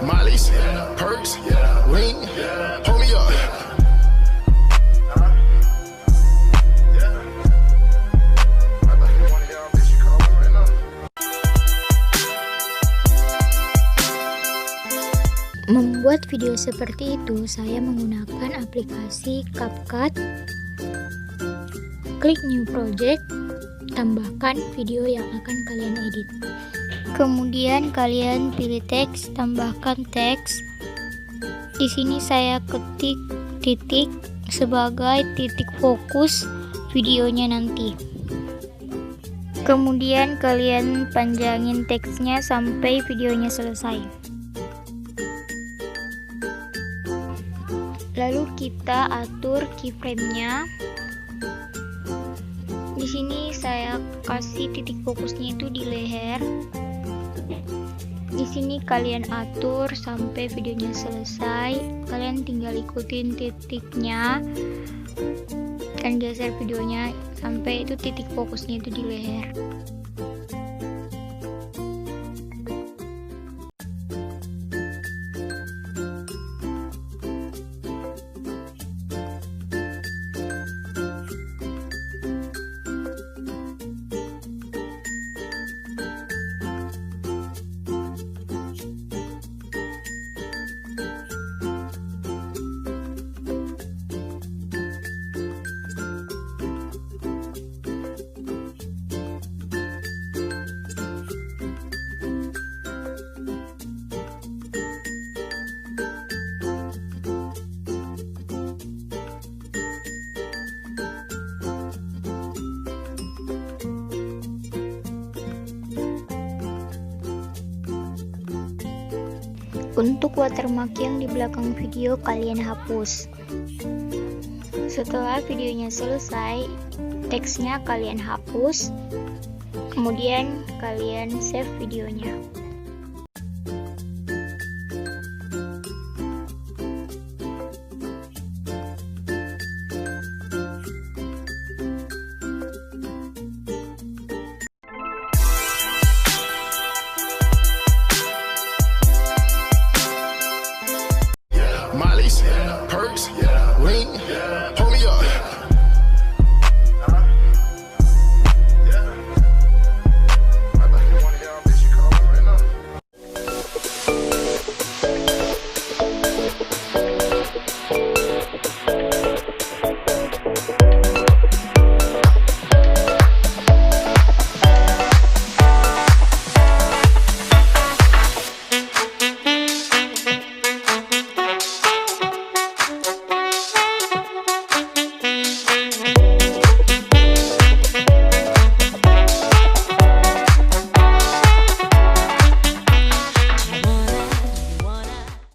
Molly's, perks, lean, hold me up. Membuat video seperti itu, saya menggunakan aplikasi CAPCUT. Klik New Project, tambahkan video yang akan kalian edit. Kemudian kalian pilih teks, tambahkan teks. Di sini saya ketik titik sebagai titik fokus videonya nanti. Kemudian kalian panjangin teksnya sampai videonya selesai. Lalu kita atur keyframe-nya. Di sini saya kasih titik fokusnya itu di leher. Di sini kalian atur sampai videonya selesai. Kalian tinggal ikutin titiknya dan geser videonya sampai itu titik fokusnya itu di leher. Untuk watermark yang di belakang video kalian hapus. Setelah videonya selesai, teksnya kalian hapus. Kemudian kalian save videonya.